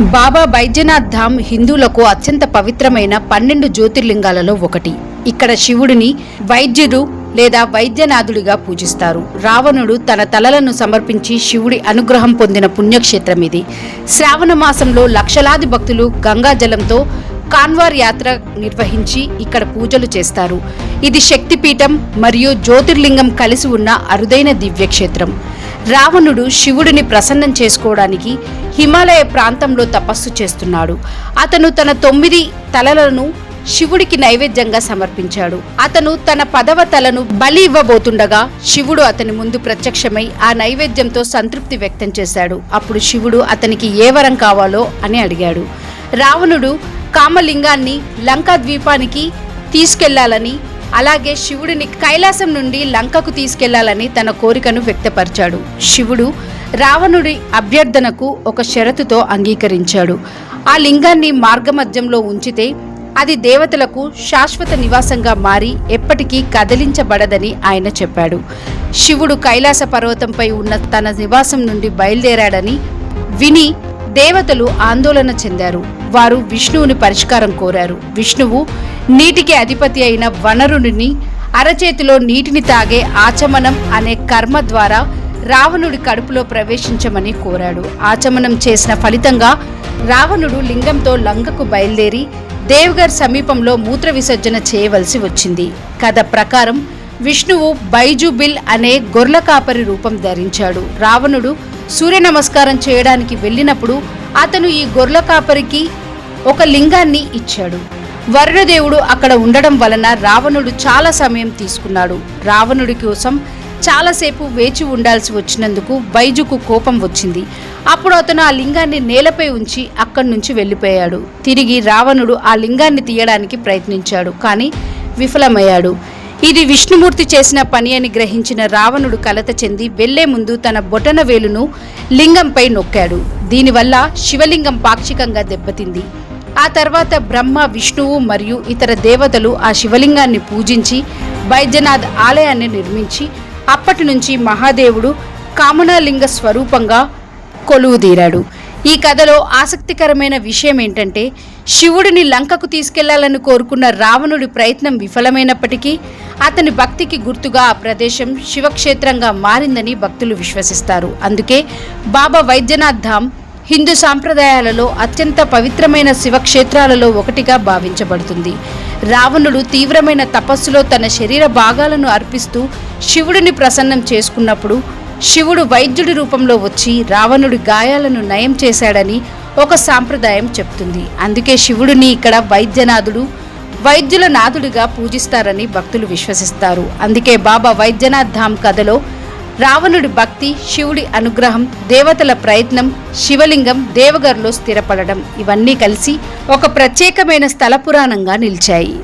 బాబా బైద్యనాథ్ ధామ్ హిందువులకు అత్యంత పవిత్రమైన 12 జ్యోతిర్లింగాలలో ఒకటి. ఇక్కడ శివుడిని వైద్యుడు లేదా వైద్యనాథుడిగా పూజిస్తారు. రావణుడు తన తలలను సమర్పించి శివుడి అనుగ్రహం పొందిన పుణ్యక్షేత్రం ఇది. శ్రావణ మాసంలో లక్షలాది భక్తులు గంగా జలంతో కాన్వార్ యాత్ర నిర్వహించి ఇక్కడ పూజలు చేస్తారు. ఇది శక్తిపీఠం మరియు జ్యోతిర్లింగం కలిసి ఉన్న అరుదైన దివ్యక్షేత్రం. రావణుడు శివుడిని ప్రసన్నం చేసుకోవడానికి హిమాలయ ప్రాంతంలో తపస్సు చేస్తున్నాడు. అతను తన 9 తలలను శివుడికి నైవేద్యంగా సమర్పించాడు. అతను తన 10వ తలను బలి ఇవ్వబోతుండగా శివుడు అతని ముందు ప్రత్యక్షమై ఆ నైవేద్యంతో సంతృప్తి వ్యక్తం చేశాడు. అప్పుడు శివుడు అతనికి ఏ వరం కావాలో అని అడిగాడు. రావణుడు కామలింగాన్ని లంకా ద్వీపానికి తీసుకెళ్లాలని, అలాగే శివుడిని కైలాసం నుండి లంకకు తీసుకెళ్లాలని తన కోరికను వ్యక్తపరిచాడు. శివుడు రావణుడి అభ్యర్థనకు ఒక షరతుతో అంగీకరించాడు. ఆ లింగాన్ని మార్గమధ్యంలో ఉంచితే అది దేవతలకు శాశ్వత నివాసంగా మారి ఎప్పటికీ కదిలించబడదని ఆయన చెప్పాడు. శివుడు కైలాస పర్వతంపై ఉన్న తన నివాసం నుండి బయలుదేరాడని విని దేవతలు ఆందోళన చెందారు. వారు విష్ణువుని పరిష్కారం కోరారు. విష్ణువు నీటికి అధిపతి అయిన వనరుడిని అరచేతిలో నీటిని తాగే ఆచమనం అనే కర్మ ద్వారా రావణుడి కడుపులో ప్రవేశించమని కోరాడు. ఆచమనం చేసిన ఫలితంగా రావణుడు లింగంతో లంకకు బయలుదేరి దేవగర్ సమీపంలో మూత్ర విసర్జన చేయవలసి వచ్చింది. కథ ప్రకారం విష్ణువు బైజుబిల్ అనే గొర్ల కాపరి రూపం ధరించాడు. రావణుడు సూర్య నమస్కారం చేయడానికి వెళ్ళినప్పుడు అతను ఈ గొర్ల కాపరికి ఒక లింగాన్ని ఇచ్చాడు. వరుణదేవుడు అక్కడ ఉండడం వలన రావణుడు చాలా సమయం తీసుకున్నాడు. రావణుడి కోసం చాలాసేపు వేచి ఉండాల్సి వచ్చినందుకు బైజుకు కోపం వచ్చింది. అప్పుడు అతను ఆ లింగాన్ని నేలపై ఉంచి అక్కడి నుంచి వెళ్ళిపోయాడు. తిరిగి రావణుడు ఆ లింగాన్ని తీయడానికి ప్రయత్నించాడు, కానీ విఫలమయ్యాడు. ఇది విష్ణుమూర్తి చేసిన పని అని గ్రహించిన రావణుడు కలత చెంది వెళ్లే ముందు తన బొటన వేలును లింగంపై నొక్కాడు. దీనివల్ల శివలింగం పాక్షికంగా దెబ్బతింది. ఆ తర్వాత బ్రహ్మ, విష్ణువు మరియు ఇతర దేవతలు ఆ శివలింగాన్ని పూజించి బైద్యనాథ్ ఆలయాన్ని నిర్మించి అప్పటి నుంచి మహాదేవుడు కామనాలింగ స్వరూపంగా కొలువుదీరాడు. ఈ కథలో ఆసక్తికరమైన విషయం ఏంటంటే, శివుడిని లంకకు తీసుకెళ్లాలని కోరుకున్న రావణుడి ప్రయత్నం విఫలమైనప్పటికీ అతని భక్తికి గుర్తుగా ఆ ప్రదేశం శివక్షేత్రంగా మారిందని భక్తులు విశ్వసిస్తారు. అందుకే బాబా వైద్యనాథ్ ధామ్ హిందూ సాంప్రదాయాలలో అత్యంత పవిత్రమైన శివక్షేత్రాలలో ఒకటిగా భావించబడుతుంది. రావణుడు తీవ్రమైన తపస్సులో తన శరీర భాగాలను అర్పిస్తూ శివుడిని ప్రసన్నం చేసుకున్నప్పుడు శివుడు వైద్యుడి రూపంలో వచ్చి రావణుడి గాయాలను నయం చేశాడని ఒక సాంప్రదాయం చెప్తుంది. అందుకే శివుడిని ఇక్కడ వైద్యనాథుడు, వైద్యుల నాథుడిగా పూజిస్తారని భక్తులు విశ్వసిస్తారు. అందుకే బాబా వైద్యనాథ్ ధామ్ కథలో రావణుడి భక్తి, శివుడి అనుగ్రహం, దేవతల ప్రయత్నం, శివలింగం దేవగర్లో స్థిరపడడం ఇవన్నీ కలిసి ఒక ప్రత్యేకమైన స్థల పురాణంగా నిలిచాయి.